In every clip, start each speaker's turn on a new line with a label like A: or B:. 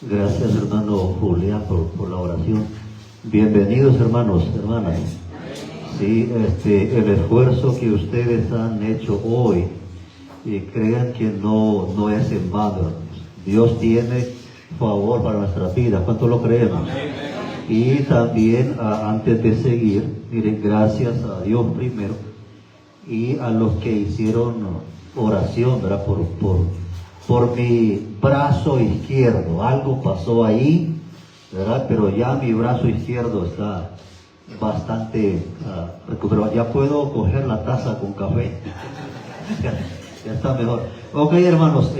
A: Gracias, hermano Julián, por la oración. Bienvenidos, hermanos, hermanas. Sí, el esfuerzo que ustedes han hecho hoy, crean que no es en vano. Dios tiene favor para nuestra vida. ¿Cuánto lo creemos? Y también, antes de seguir, miren, gracias a Dios primero y a los que hicieron oración, ¿verdad? Por mi brazo izquierdo. Algo pasó ahí, ¿verdad? Pero ya mi brazo izquierdo está bastante recuperado. Ya puedo coger la taza con café. Ya está mejor. Ok, hermanos,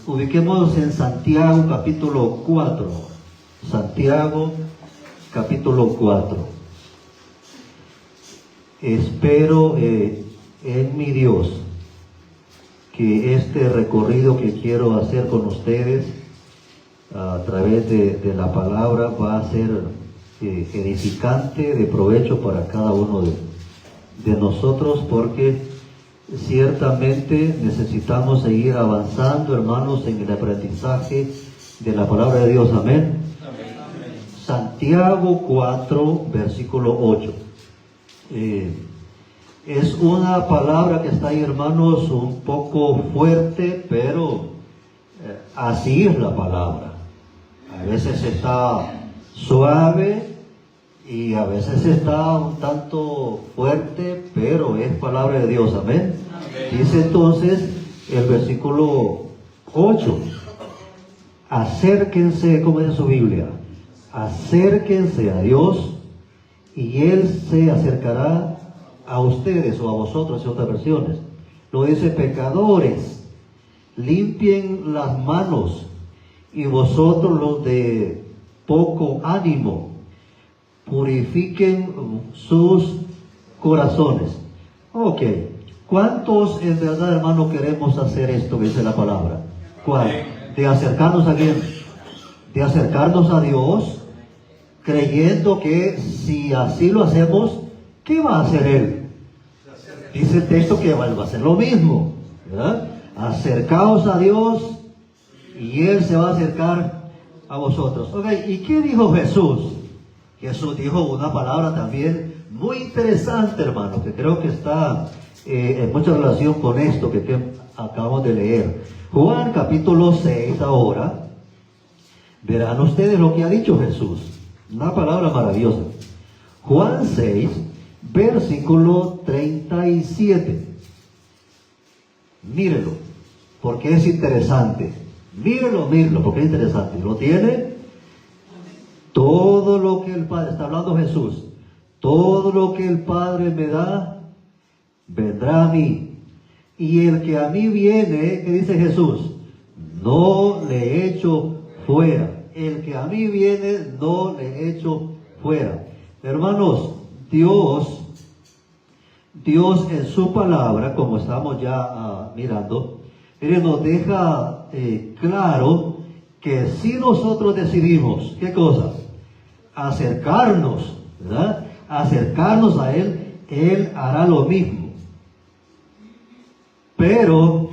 A: ubiquémonos en Santiago capítulo 4. Santiago capítulo 4. Espero en mi Dios que este recorrido que quiero hacer con ustedes a través de la palabra va a ser edificante, de provecho para cada uno de nosotros, porque ciertamente necesitamos seguir avanzando, hermanos, en el aprendizaje de la palabra de Dios. Amén. Santiago 4, versículo 8. Es una palabra que está ahí, hermanos, un poco fuerte, pero así es la palabra. A veces está suave y a veces está un tanto fuerte, pero es palabra de Dios. Amén. Dice entonces el versículo 8: acérquense, como dice su Biblia, acérquense a Dios y Él se acercará a ustedes o a vosotros, en otras versiones. Lo dice: pecadores, limpien las manos, y vosotros los de poco ánimo, purifiquen sus corazones. Ok, ¿cuántos en verdad, hermano, queremos hacer esto que dice la palabra? ¿Cuál? De acercarnos a quién? De acercarnos a Dios, creyendo que si así lo hacemos, ¿qué va a hacer Él? Dice el texto que va a hacer lo mismo, ¿verdad? Acercaos a Dios y Él se va a acercar a vosotros. Ok, ¿y qué dijo Jesús? Jesús dijo una palabra también muy interesante, hermano, que creo que está en mucha relación con esto que acabamos de leer. Juan capítulo 6 ahora. Verán ustedes lo que ha dicho Jesús. Una palabra maravillosa. Juan 6, versículo 37. Mírelo, porque es interesante. Mírelo, porque es interesante. ¿Lo tiene? Todo lo que el Padre, está hablando Jesús, todo lo que el Padre me da, vendrá a mí. Y el que a mí viene, ¿qué dice Jesús? No le echo fuera. El que a mí viene, no le echo fuera. Hermanos, Dios en su palabra, como estamos ya mirando, nos deja claro que si nosotros decidimos, ¿qué cosa? Acercarnos, ¿verdad? Acercarnos a Él, Él hará lo mismo. Pero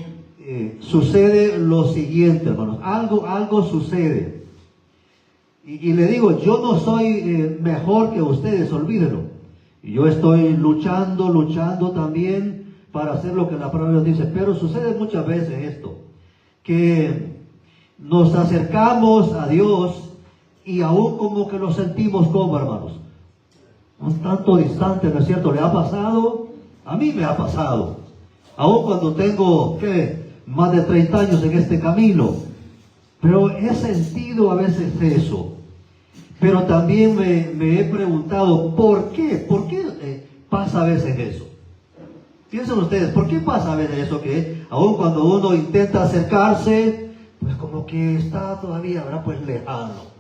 A: sucede lo siguiente, hermanos, algo sucede. Y le digo, yo no soy mejor que ustedes, olvídenlo. Yo estoy luchando también para hacer lo que la palabra Dios dice. Pero sucede muchas veces esto, que nos acercamos a Dios y aún como que lo sentimos como, hermanos, un tanto distante, ¿no es cierto? ¿Le ha pasado? A mí me ha pasado. Aún cuando tengo, más de 30 años en este camino. Pero he sentido a veces eso. Pero también me he preguntado, ¿por qué? ¿Por qué pasa a veces eso? Piensen ustedes, ¿por qué pasa a veces eso? Que aun cuando uno intenta acercarse, pues como que está todavía, ¿verdad? Pues lejano.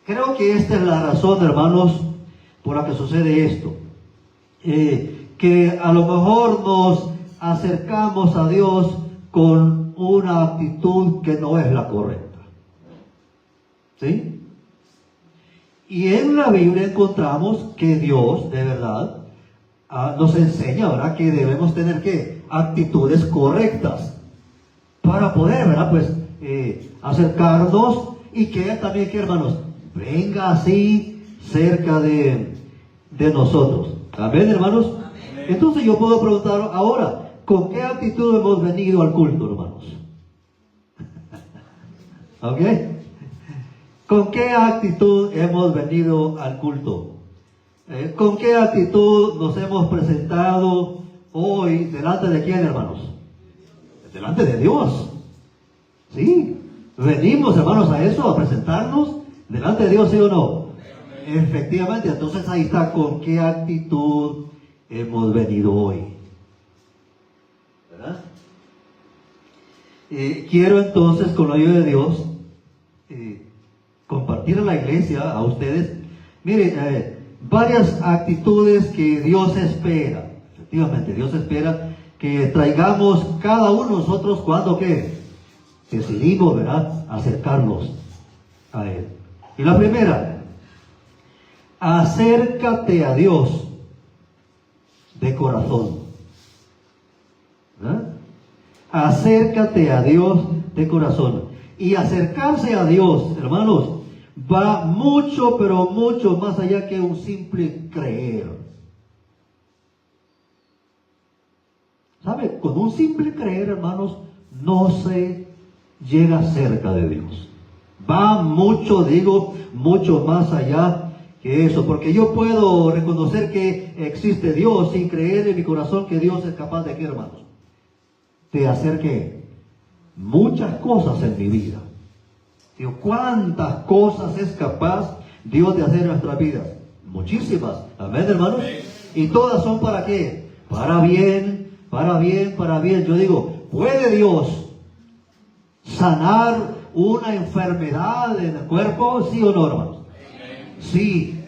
A: Creo que esta es la razón, hermanos, por la que sucede esto. Que a lo mejor nos acercamos a Dios con una actitud que no es la correcta. ¿Sí? Y en la Biblia encontramos que Dios, de verdad, nos enseña, ¿verdad?, que debemos tener, ¿qué?, actitudes correctas para poder, ¿verdad?, pues acercarnos y que Él también, que hermanos, venga así cerca de nosotros. Amén, hermanos. Amén. Entonces yo puedo preguntar ahora, ¿con qué actitud hemos venido al culto, hermanos? ¿Ok? ¿Con qué actitud hemos venido al culto? ¿Con qué actitud nos hemos presentado hoy delante de quién, hermanos? Delante de Dios. Sí, venimos, hermanos, a eso, a presentarnos delante de Dios, ¿sí o no? Efectivamente, entonces ahí está, ¿con qué actitud hemos venido hoy? ¿Verdad? Quiero entonces, con la ayuda de Dios, compartir en la iglesia a ustedes, miren, varias actitudes que Dios espera. Efectivamente, Dios espera que traigamos cada uno de nosotros cuando que decidimos, ¿verdad?, acercarnos a Él. Y la primera, acércate a Dios de corazón. ¿Verdad? Acércate a Dios de corazón. Y acercarse a Dios, hermanos, va mucho, pero mucho más allá que un simple creer. ¿Sabe? Con un simple creer, hermanos, no se llega cerca de Dios. Va mucho, digo, mucho más allá que eso. Porque yo puedo reconocer que existe Dios sin creer en mi corazón que Dios es capaz de, ¿qué, hermanos? De hacer, ¿qué? Muchas cosas en mi vida. Digo, ¿cuántas cosas es capaz Dios de hacer en nuestras vidas? Muchísimas. Amén, hermanos. Y todas son ¿para qué? Para bien, para bien, para bien. Yo digo, ¿puede Dios sanar una enfermedad en el cuerpo? ¿Sí o no, hermanos? Sí.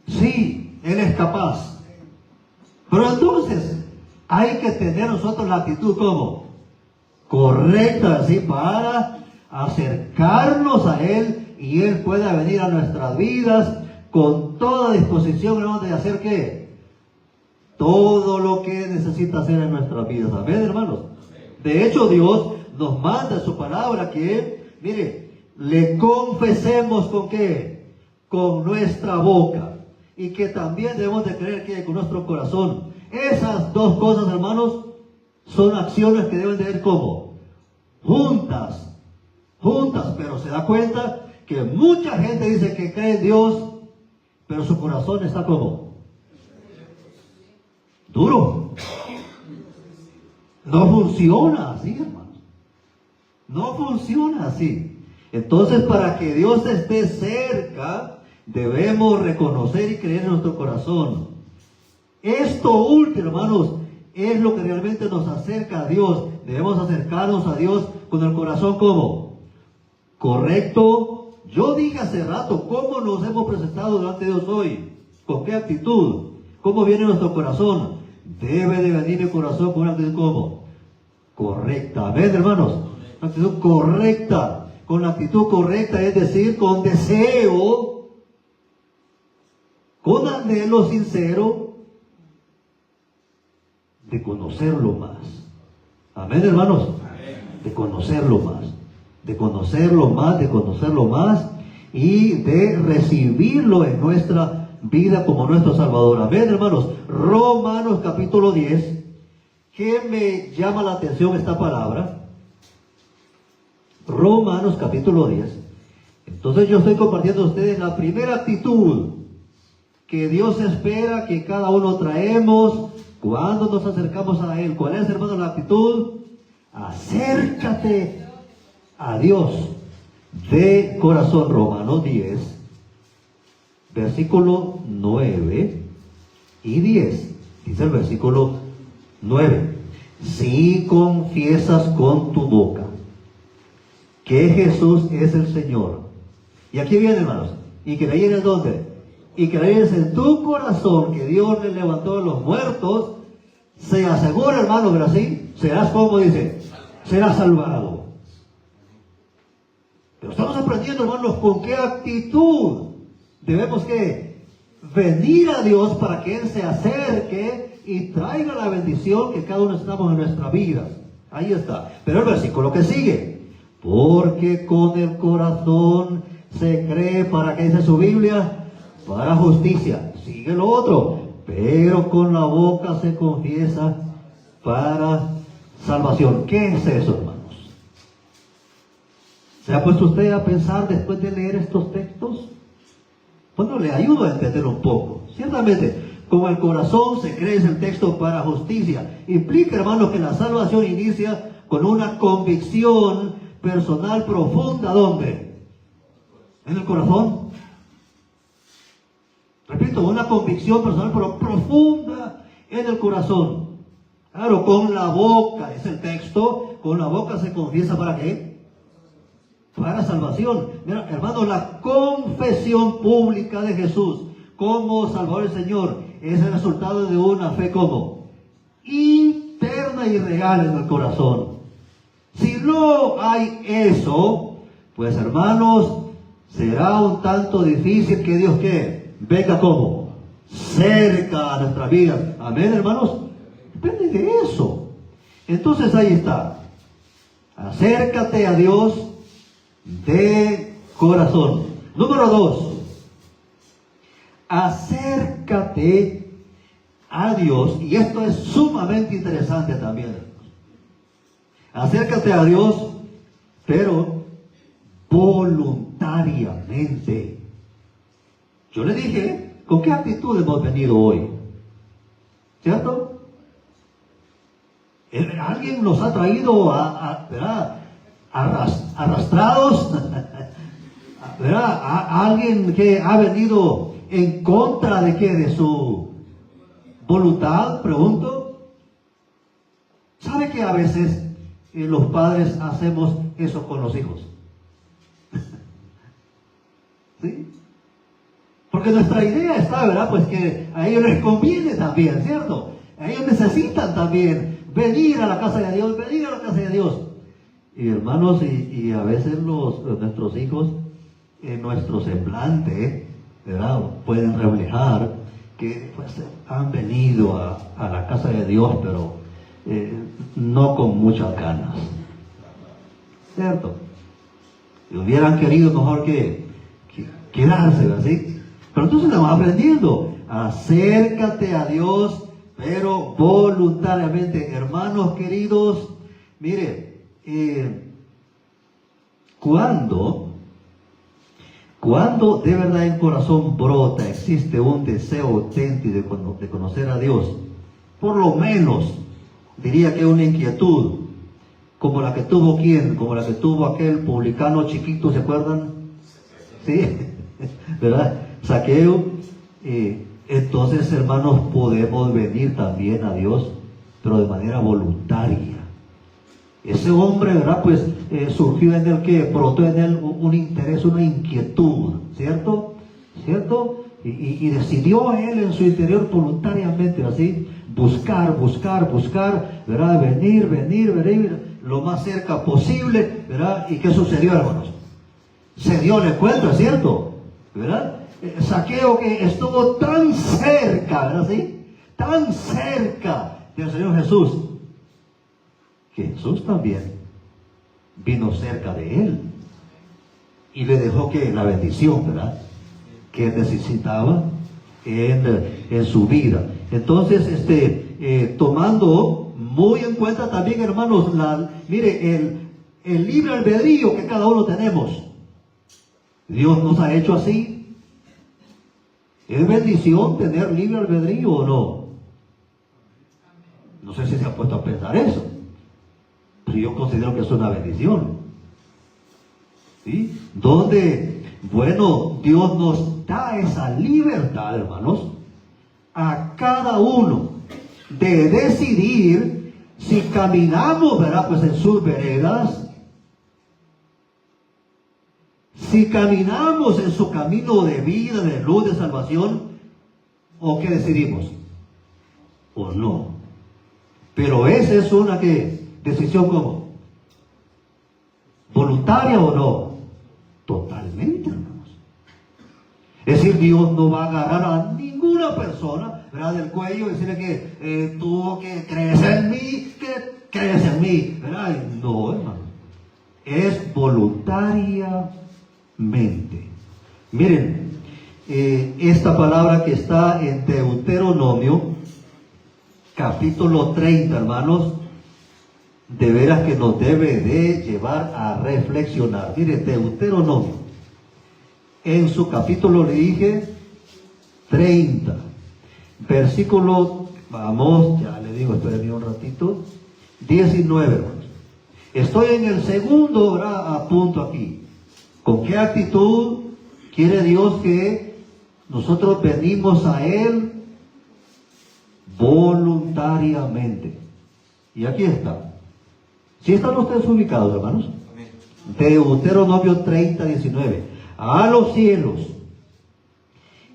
A: Sí, Él es capaz. Pero entonces, hay que tener nosotros la actitud como correcta, así, para acercarnos a Él y Él pueda venir a nuestras vidas con toda disposición, hermanos, de hacer ¿qué? Todo lo que necesita hacer en nuestras vidas. Amén, hermanos. De hecho, Dios nos manda en su palabra que, mire, le confesemos ¿con qué? Con nuestra boca. Y que también debemos de creer que con nuestro corazón. Esas dos cosas, hermanos, son acciones que deben de ir como juntas, pero se da cuenta que mucha gente dice que cree en Dios, pero su corazón está como duro. No funciona así, hermanos. No funciona así. Entonces, para que Dios esté cerca, debemos reconocer y creer en nuestro corazón. Esto último, hermanos, es lo que realmente nos acerca a Dios. Debemos acercarnos a Dios con el corazón como correcto. Yo dije hace rato, ¿cómo nos hemos presentado delante de Dios hoy? ¿Con qué actitud? ¿Cómo viene nuestro corazón? Debe de venir el corazón con una actitud como correcta. ¿Ven, hermanos? Una actitud correcta. Con la actitud correcta, es decir, con deseo, con anhelo sincero de conocerlo más. Amén, hermanos. De conocerlo más. De conocerlo más, de conocerlo más y de recibirlo en nuestra vida como nuestro Salvador. Amén, hermanos. Romanos capítulo 10. ¿Qué me llama la atención esta palabra? Romanos capítulo 10. Entonces yo estoy compartiendo a ustedes la primera actitud que Dios espera que cada uno traemos cuando nos acercamos a Él. ¿Cuál es, hermanos, la actitud? Acércate a Dios de corazón. Romanos 10, versículo 9 y 10. Dice el versículo 9. Si confiesas con tu boca que Jesús es el Señor. Y aquí viene, hermanos. Y creyeres ¿dónde? Y creyeres en tu corazón que Dios le levantó de los muertos, se asegura, hermano, pero así serás, como dice, serás salvado. Pero estamos aprendiendo, hermanos, con qué actitud debemos que venir a Dios para que Él se acerque y traiga la bendición que cada uno estamos en nuestra vida. Ahí está. Pero el versículo que sigue. Porque con el corazón se cree, ¿para qué dice su Biblia? Para justicia. Sigue lo otro. Pero con la boca se confiesa para salvación. ¿Qué es eso, hermanos? ¿Se ha puesto usted a pensar después de leer estos textos? Bueno, le ayudo a entender un poco. Ciertamente, con el corazón se cree, es el texto para justicia. Implica, hermanos, que la salvación inicia con una convicción personal profunda. ¿Dónde? En el corazón. Repito, una convicción personal pero profunda en el corazón. Claro, con la boca, es el texto, con la boca se confiesa, ¿para qué? Para salvación. Mira, hermanos, la confesión pública de Jesús como Salvador y Señor es el resultado de una fe como interna y real en el corazón. Si no hay eso, pues hermanos, será un tanto difícil que Dios ¿qué? Venga como cerca a nuestras vidas. Amén, hermanos. Depende de eso. Entonces ahí está. Acércate a Dios de corazón. Número 2. Acércate a Dios. Y esto es sumamente interesante también. Acércate a Dios, pero voluntariamente. Yo le dije, ¿con qué actitud hemos venido hoy? ¿Cierto? Alguien nos ha traído arrastrados, ¿verdad? Alguien que ha venido en contra de qué, de su voluntad, pregunto. ¿Sabe que a veces los padres hacemos eso con los hijos? ¿Sí? Porque nuestra idea está, ¿verdad? Pues que a ellos les conviene también, ¿cierto? A ellos necesitan también venir a la casa de Dios, venir a la casa de Dios. Y hermanos, y a veces nuestros hijos, en nuestro semblante, ¿verdad? Pueden reflejar que pues han venido a la casa de Dios, pero no con muchas ganas. ¿Cierto? Y hubieran querido mejor que quedarse, ¿así? Pero entonces estamos aprendiendo. Acércate a Dios, pero voluntariamente. Hermanos queridos, mire, cuando de verdad en corazón brota, existe un deseo auténtico de conocer a Dios, por lo menos diría que una inquietud, como la que tuvo ¿quién? Como la que tuvo aquel publicano chiquito, ¿se acuerdan? Sí, ¿verdad? Zaqueo. Entonces, hermanos, podemos venir también a Dios, pero de manera voluntaria. Ese hombre, ¿verdad? Pues surgió en él que brotó en él un interés, una inquietud, ¿cierto? ¿Cierto? Y decidió él en su interior voluntariamente, así, buscar, ¿verdad? Venir lo más cerca posible, ¿verdad? ¿Y qué sucedió, hermanos? Se dio el encuentro, ¿cierto? ¿Verdad? Zaqueo que estuvo tan cerca, ¿verdad? ¿Sí? Tan cerca del Señor Jesús, que Jesús también vino cerca de él y le dejó que la bendición, ¿verdad?, que necesitaba en su vida. Entonces, tomando muy en cuenta también, hermanos, mire, el libre albedrío que cada uno tenemos. Dios nos ha hecho así. ¿Es bendición tener libre albedrío o no? No sé si se ha puesto a pensar eso, pero yo considero que es una bendición. ¿Sí? Donde, bueno, Dios nos da esa libertad, hermanos, a cada uno de decidir si caminamos, ¿verdad?, pues en sus veredas, si caminamos en su camino de vida, de luz, de salvación, o qué decidimos, o no. Pero esa es una decisión como voluntaria o no, totalmente, hermanos. Es decir, Dios no va a agarrar a ninguna persona, ¿verdad?, del cuello y decirle que tú que crees en mí, ¿verdad? No, hermano. es voluntariamente. Miren, esta palabra que está en Deuteronomio, capítulo 30, hermanos, de veras que nos debe de llevar a reflexionar. Miren, Deuteronomio, en su capítulo, le dije, 30, versículo, vamos, ya le digo, espérenme un ratito, 19, hermanos. Estoy en el segundo punto aquí. ¿Con qué actitud quiere Dios que nosotros venimos a Él? Voluntariamente. Y aquí está. ¿Sí están ustedes ubicados, hermanos? Amén. Deuteronomio 30, 19. A los cielos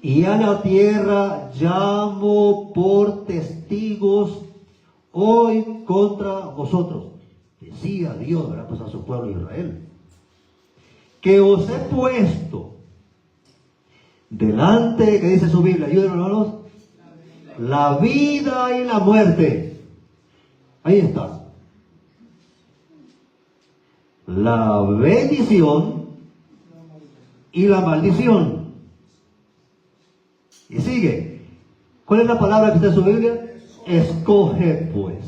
A: y a la tierra llamo por testigos hoy contra vosotros. Decía Dios, ¿verdad? Pues a su pueblo Israel, que os he puesto delante, que dice su Biblia, ayúdenme, hermanos, la vida y la muerte. Ahí está. La bendición y la maldición. Y sigue. ¿Cuál es la palabra que está en su Biblia? Escoge pues.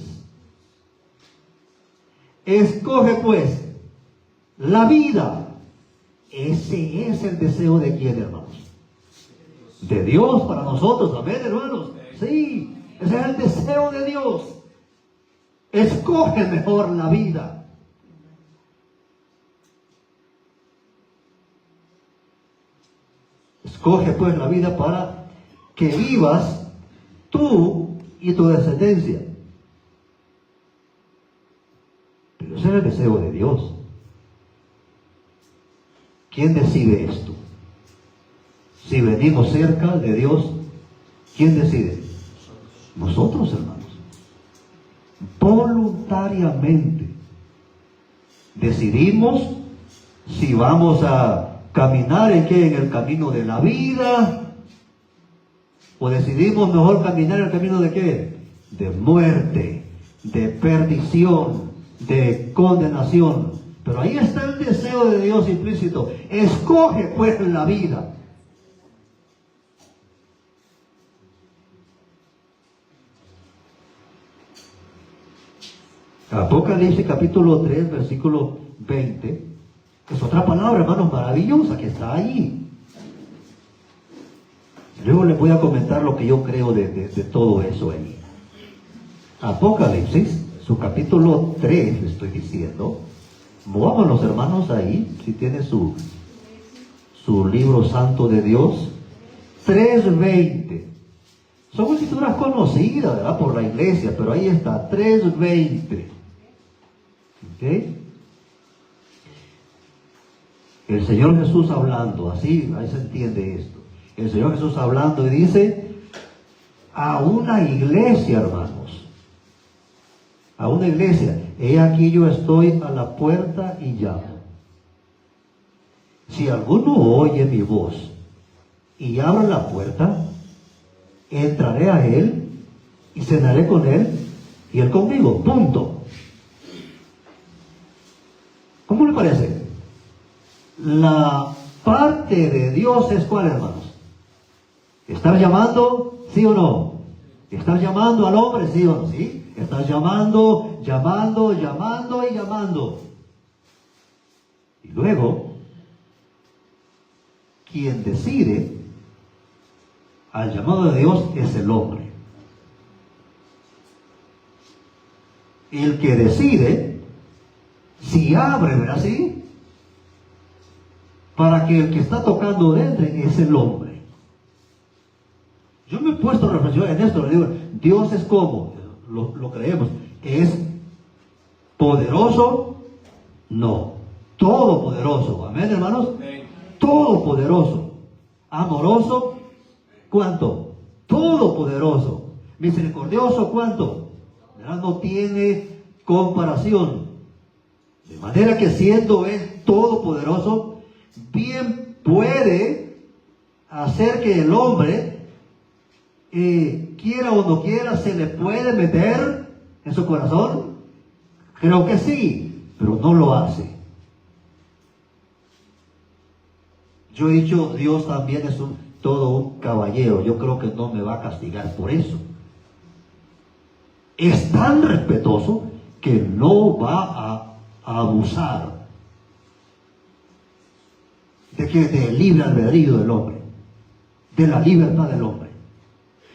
A: Escoge pues la vida. Ese es el deseo de quién, hermanos. De Dios para nosotros. Amén, hermanos. Sí, ese es el deseo de Dios. Escoge mejor la vida. Escoge pues la vida para que vivas tú y tu descendencia. Pero ese es el deseo de Dios. ¿Quién decide esto? Si venimos cerca de Dios, ¿quién decide? Nosotros, hermanos. Voluntariamente decidimos si vamos a caminar en el camino de la vida, o decidimos mejor caminar en el camino de qué, de muerte, de perdición, de condenación. Pero ahí está el deseo de Dios implícito. Escoge pues la vida. Apocalipsis capítulo 3, versículo 20, es otra palabra, hermanos, maravillosa que está ahí. Luego les voy a comentar lo que yo creo de todo eso ahí. Apocalipsis, su capítulo 3, le estoy diciendo. Movamos los hermanos ahí, si tiene su libro santo de Dios. 3:20. Son escrituras conocidas, ¿verdad?, por la iglesia, pero ahí está, 3:20. ¿Okay? El Señor Jesús hablando, así, ahí se entiende esto. El Señor Jesús hablando y dice, a una iglesia, hermanos, a una iglesia, he aquí yo estoy a la puerta y llamo. Si alguno oye mi voz y abre la puerta, entraré a él y cenaré con él y él conmigo. Punto. ¿Cómo le parece? La parte de Dios es ¿cuál, hermanos? ¿Estás llamando? ¿Sí o no? ¿Estás llamando al hombre? ¿Sí o no? ¿Sí? Estás llamando y llamando. Y luego, quien decide al llamado de Dios es el hombre. El que decide si abre, ¿verdad? ¿Sí? Para que el que está tocando entre es el hombre. Yo me he puesto a reflexionar en esto, le digo, Dios es como, lo creemos, ¿es poderoso? No, todopoderoso, amén, hermanos. Todopoderoso, amoroso, ¿cuánto? Todopoderoso, misericordioso, ¿cuánto? ¿Verdad? No tiene comparación. De manera que siendo Él todopoderoso, bien puede hacer que el hombre, quiera o no quiera, se le puede meter en su corazón. Creo que sí, pero no lo hace. Yo he dicho, Dios también es todo un caballero. Yo creo que no me va a castigar por eso. Es tan respetuoso que no va a abusar del libre albedrío del hombre, de la libertad del hombre.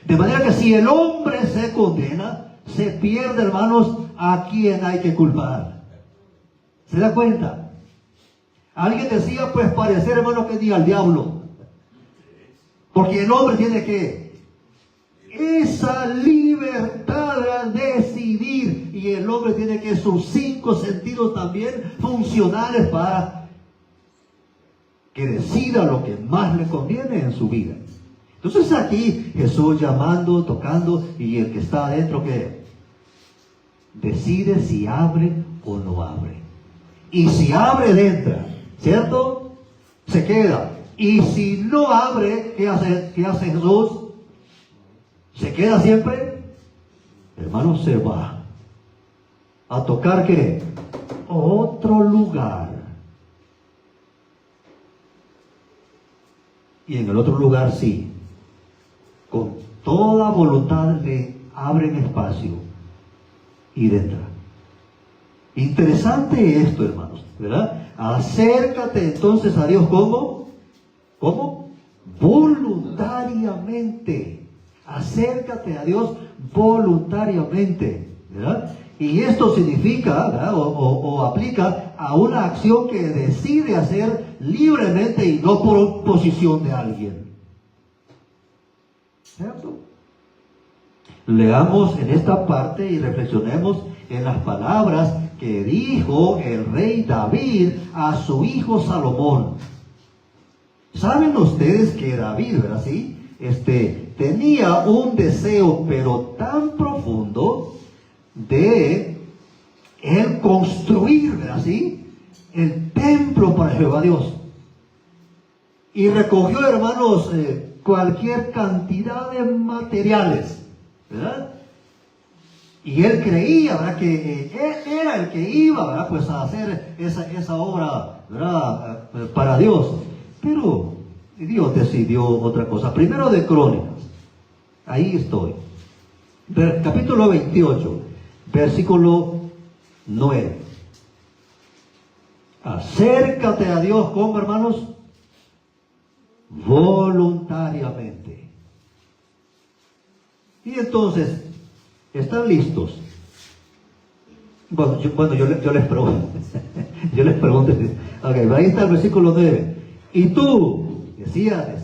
A: De manera que si el hombre se condena, se pierde, hermanos, a quien hay que culpar. ¿Se da cuenta? Alguien decía, pues parecer, hermano, que ni al diablo. Porque el hombre tiene que esa libertad de decidir, y el hombre tiene que sus 5 sentidos también funcionales para que decida lo que más le conviene en su vida. Entonces aquí Jesús llamando, tocando, y el que está adentro que decide si abre o no abre. Y si abre, entra, ¿cierto? Se queda. Y si no abre, ¿qué hace Jesús? ¿Se queda siempre? Hermano, se va a tocar ¿qué? Otro lugar. Y en el otro lugar sí, con toda voluntad le abren espacio y entra. Interesante esto, hermanos, ¿verdad? Acércate entonces a Dios, ¿cómo? ¿Cómo? Voluntariamente. Acércate a Dios voluntariamente, ¿verdad? Y esto significa, ¿verdad? O aplica a una acción que decide hacer libremente y no por posición de alguien. ¿Cierto? Leamos en esta parte y reflexionemos en las palabras que dijo el rey David a su hijo Salomón. ¿Saben ustedes que David, ¿verdad? ¿Sí? Tenía un deseo, pero tan profundo, de él construir, ¿verdad? ¿Sí? El templo para Jehová Dios. Y recogió, hermanos, cualquier cantidad de materiales, ¿verdad? Y él creía, ¿verdad?, que él era el que iba, ¿verdad?, pues a hacer esa obra, ¿verdad?, para Dios. Pero Dios decidió otra cosa. Primero de Crónicas, ahí estoy, capítulo 28, versículo 9. Acércate a Dios, ¿cómo, hermanos? Voluntariamente. Y entonces, ¿están listos? Bueno, yo les pregunto. Yo les pregunto. Ok, ahí está el versículo 9. Y tú, decía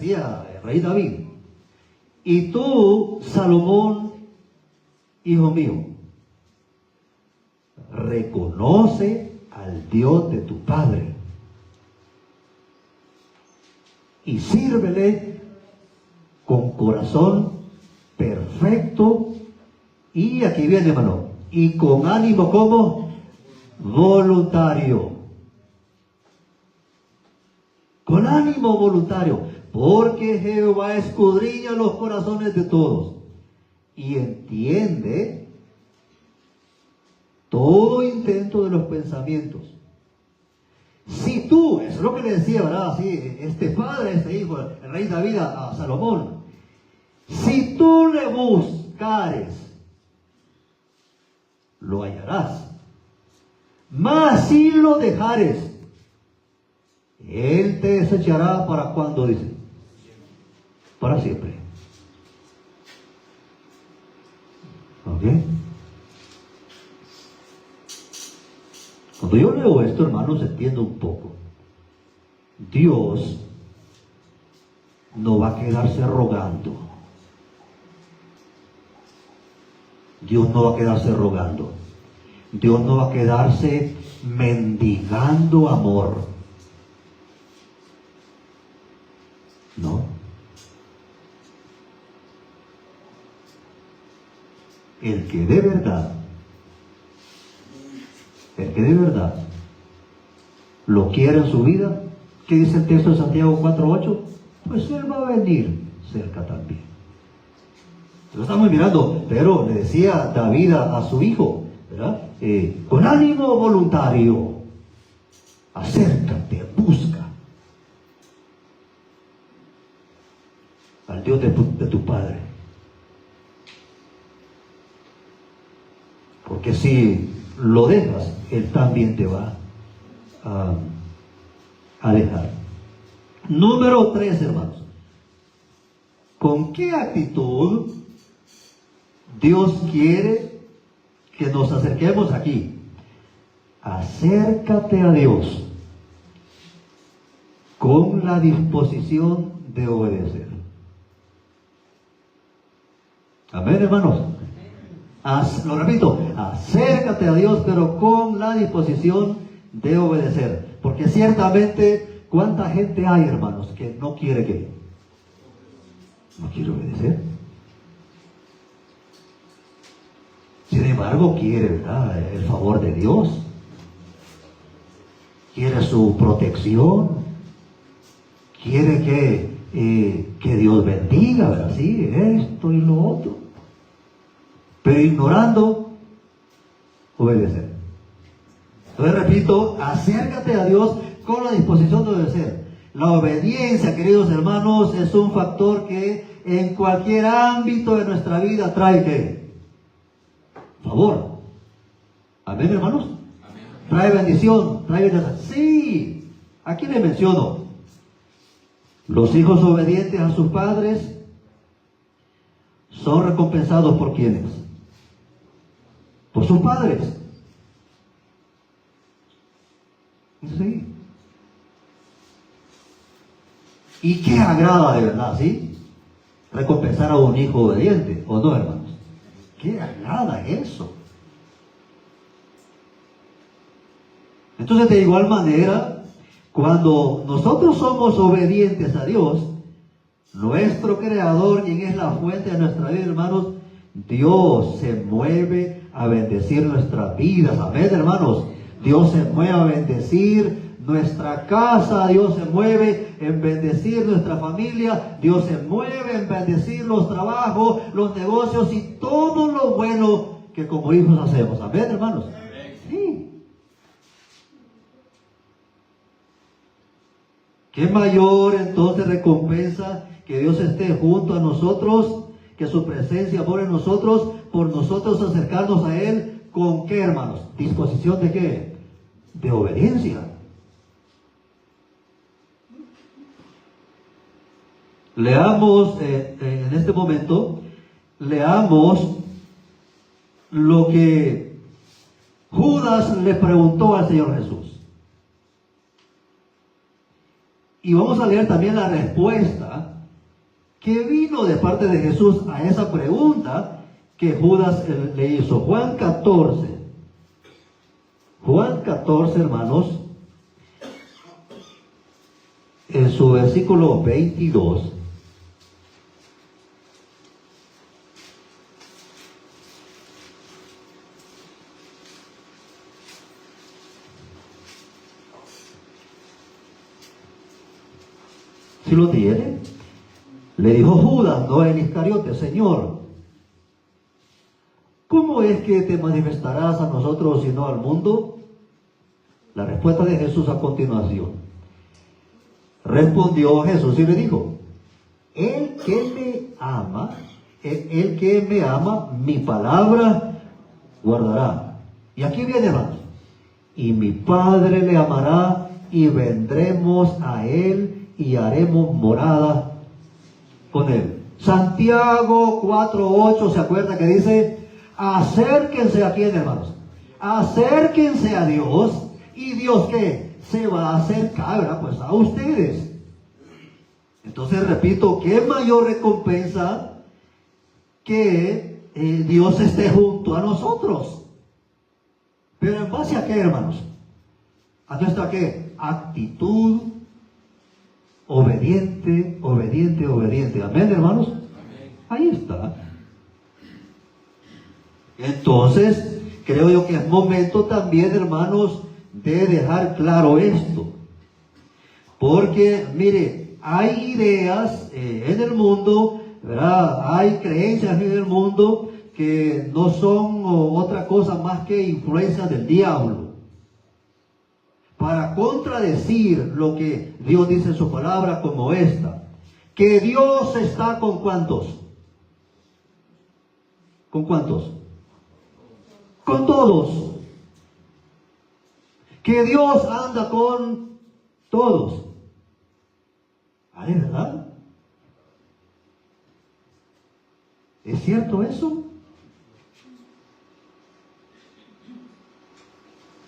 A: el rey David, y tú, Salomón, hijo mío, reconoce al Dios de tu padre y sírvele con corazón perfecto. Y aquí viene, hermano, y con ánimo como voluntario. Con ánimo voluntario, porque Jehová escudriña los corazones de todos y entiende todo intento de los pensamientos. Si tú, eso es lo que le decía, ¿verdad? Sí, este padre, este hijo, el rey David a Salomón, si tú le buscares, lo hallarás. Mas si lo dejares, él te desechará. ¿Para cuándo? Dice, para siempre. ¿Ok? Cuando yo leo esto, hermanos, entiendo un poco. Dios no va a quedarse rogando. Dios no va a quedarse rogando. Dios no va a quedarse mendigando amor. No. El que de verdad lo quiere en su vida, ¿qué dice el texto de Santiago 4:8? Pues él va a venir cerca también. Lo estamos mirando, pero le decía David a su hijo, ¿verdad? Con ánimo voluntario, acércate, busca. al Dios de tu padre. Porque si lo dejas, Él también te va a dejar. Número 3, hermanos. ¿Con qué actitud Dios quiere que nos acerquemos aquí? Acércate a Dios con la disposición de obedecer. Amén, hermanos. Lo repito, acércate a Dios, pero con la disposición de obedecer. Porque ciertamente, ¿cuánta gente hay, hermanos, que no quiere que? No quiere obedecer. Sin embargo, quiere, ¿verdad?, el favor de Dios. Quiere su protección. Quiere que Dios bendiga, ¿verdad? Sí, esto y lo otro. Pero ignorando, obedecer. Entonces repito, acércate a Dios con la disposición de obedecer. La obediencia, queridos hermanos, es un factor que en cualquier ámbito de nuestra vida trae ¿qué? Favor. Amén, hermanos. Amén. Trae bendición, trae bendición. Sí, aquí le menciono. Los hijos obedientes a sus padres son recompensados ¿por quiénes? Por sus padres. Sí. ¿Y qué agrada de verdad, sí? Recompensar a un hijo obediente, ¿o no, hermanos? ¿Qué agrada eso? Entonces, de igual manera, cuando nosotros somos obedientes a Dios, nuestro Creador, quien es la fuente de nuestra vida, hermanos, Dios se mueve a bendecir nuestras vidas. Amén, hermanos. Dios se mueve a bendecir nuestra casa, Dios se mueve en bendecir nuestra familia, Dios se mueve en bendecir los trabajos, los negocios y todo lo bueno que como hijos hacemos. Amén, hermanos. Sí. ¿Qué mayor entonces recompensa que Dios esté junto a nosotros, que su presencia more en nosotros, por nosotros acercarnos a Él? ¿Con qué, hermanos? ¿Disposición de qué? De obediencia. Leamos en este momento, leamos lo que Judas le preguntó al Señor Jesús. Y vamos a leer también la respuesta que vino de parte de Jesús a esa pregunta que Judas le hizo. Juan 14. Juan 14, hermanos, en su versículo 22. ¿Sí lo tiene? Le dijo Judas, no el Iscariote: Señor, ¿cómo es que te manifestarás a nosotros y no al mundo? La respuesta de Jesús a continuación. Respondió Jesús y le dijo: el que me ama, mi palabra guardará. Y aquí viene, hermanos. Y mi Padre le amará, y vendremos a Él y haremos morada con Él. Santiago 4:8, ¿se acuerda que dice? Acérquense a quién, hermanos. Acérquense a Dios. ¿Y Dios qué? Se va a acercar, ¿verdad? Pues a ustedes. Entonces repito, ¿qué mayor recompensa que Dios esté junto a nosotros? Pero ¿en base a qué, hermanos? ¿A nuestra qué? Actitud obediente, obediente, obediente. Amén, hermanos. Amén. Ahí está. Entonces, creo yo que es momento también, hermanos, de dejar claro esto. Porque, mire, hay ideas en el mundo, ¿verdad? Hay creencias en el mundo que no son otra cosa más que influencias del diablo. Para contradecir lo que Dios dice en su palabra, como esta: Que Dios está con ¿cuántos? ¿Con cuántos? Con todos. Que Dios anda con todos. ¿Es verdad? ¿Es cierto eso?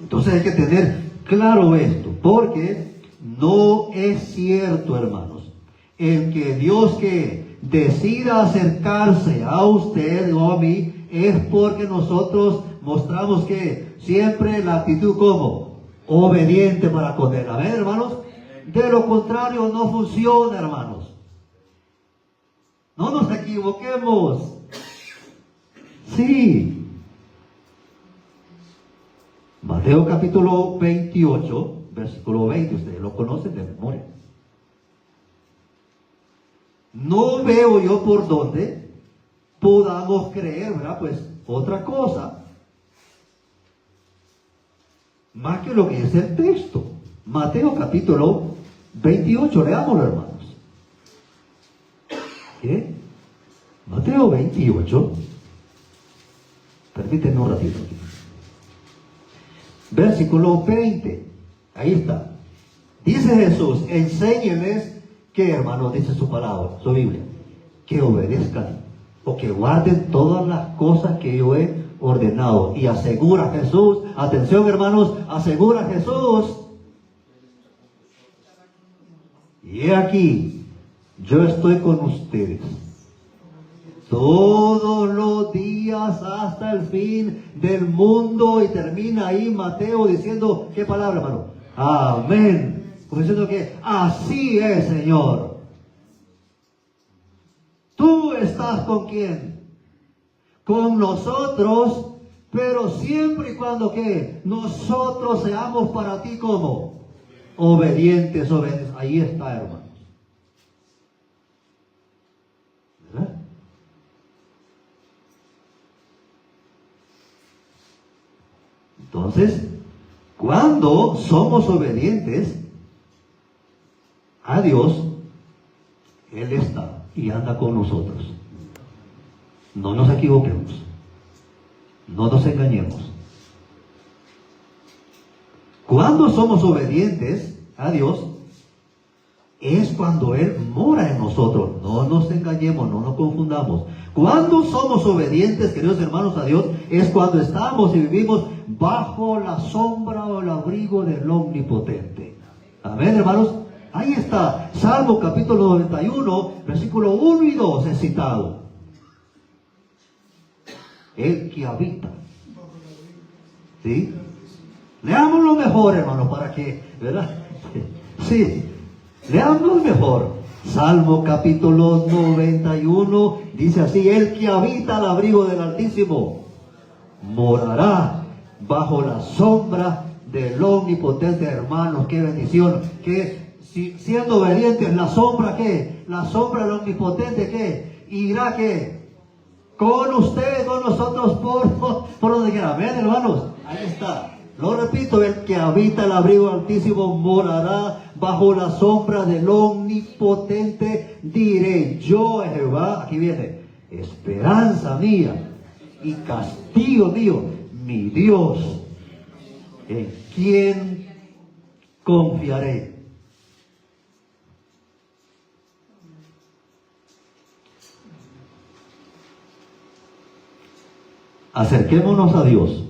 A: Entonces hay que tener claro esto, porque no es cierto, hermanos, el que Dios que decida acercarse a usted o a mí es porque nosotros mostramos que siempre la actitud como obediente para con él. ¿Amén, hermanos? De lo contrario no funciona, hermanos. No nos equivoquemos. Sí. Mateo capítulo 28, versículo 20, ustedes lo conocen de memoria. No veo yo por dónde podamos creer, ¿verdad? Pues otra cosa, más que lo que es el texto. Mateo capítulo 28, leámoslo, hermanos. ¿Qué? Mateo 28, permítanme un ratito aquí. Versículo 20, ahí está. Dice Jesús, enséñenles que, hermanos, dice su palabra, su Biblia, que obedezcan o que guarden todas las cosas que yo he ordenado. Y asegura Jesús, atención hermanos, asegura Jesús. Y he aquí, yo estoy con ustedes todos los días hasta el fin del mundo. Y termina ahí Mateo diciendo, ¿qué palabra, hermano? Amén. Como diciendo que así es, Señor. ¿Tú estás con quién? Con nosotros, pero siempre y cuando que nosotros seamos para ti como obedientes, obedientes. Ahí está, hermanos. ¿Verdad? Entonces, cuando somos obedientes a Dios, Él está y anda con nosotros. No nos equivoquemos. No nos engañemos. Cuando somos obedientes a Dios, es cuando Él mora en nosotros. No nos engañemos, no nos confundamos. Cuando somos obedientes, queridos hermanos, a Dios, es cuando estamos y vivimos bajo la sombra o el abrigo del Omnipotente. Amén, hermanos. Ahí está, Salmo capítulo 91, versículo 1 y 2 es citado. El que habita. ¿Sí? Leámoslo mejor, hermanos, para que, ¿verdad? Sí, leámoslo mejor. Salmo capítulo 91 dice así: el que habita al abrigo del Altísimo morará bajo la sombra del Omnipotente. Hermanos, qué bendición. Que siendo obedientes, la sombra, ¿qué? La sombra del Omnipotente, ¿qué? Irá, ¿qué? Con ustedes, con nosotros, por donde quiera. Amén, hermanos. Ahí está. Lo repito, el que habita el abrigo altísimo morará bajo la sombra del Omnipotente. Diré yo, Jehová, aquí viene, esperanza mía y castigo mío, mi Dios, en quien confiaré. Acerquémonos a Dios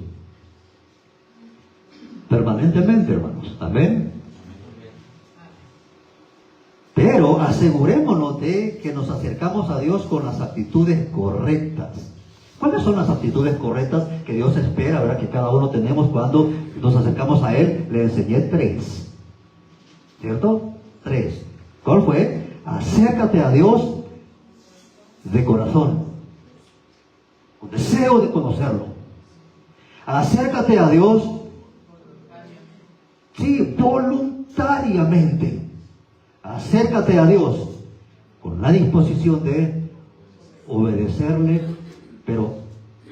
A: permanentemente, hermanos. Amén. Pero asegurémonos de que nos acercamos a Dios con las actitudes correctas. ¿Cuáles son las actitudes correctas que Dios espera, verdad, que cada uno tenemos cuando nos acercamos a Él? Le enseñé 3. ¿Cierto? 3. ¿Cuál fue? Acércate a Dios de corazón, con deseo de conocerlo. Acércate a Dios, sí, voluntariamente. Acércate a Dios con la disposición de obedecerle, pero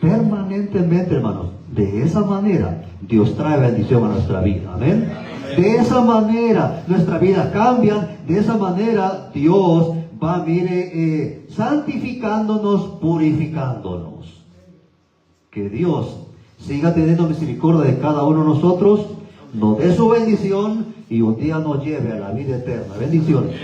A: permanentemente, hermanos. De esa manera Dios trae bendición a nuestra vida. Amén. De esa manera nuestra vida cambia. De esa manera Dios va, mire, santificándonos, purificándonos. Que Dios siga teniendo misericordia de cada uno de nosotros, nos dé su bendición y un día nos lleve a la vida eterna. Bendiciones.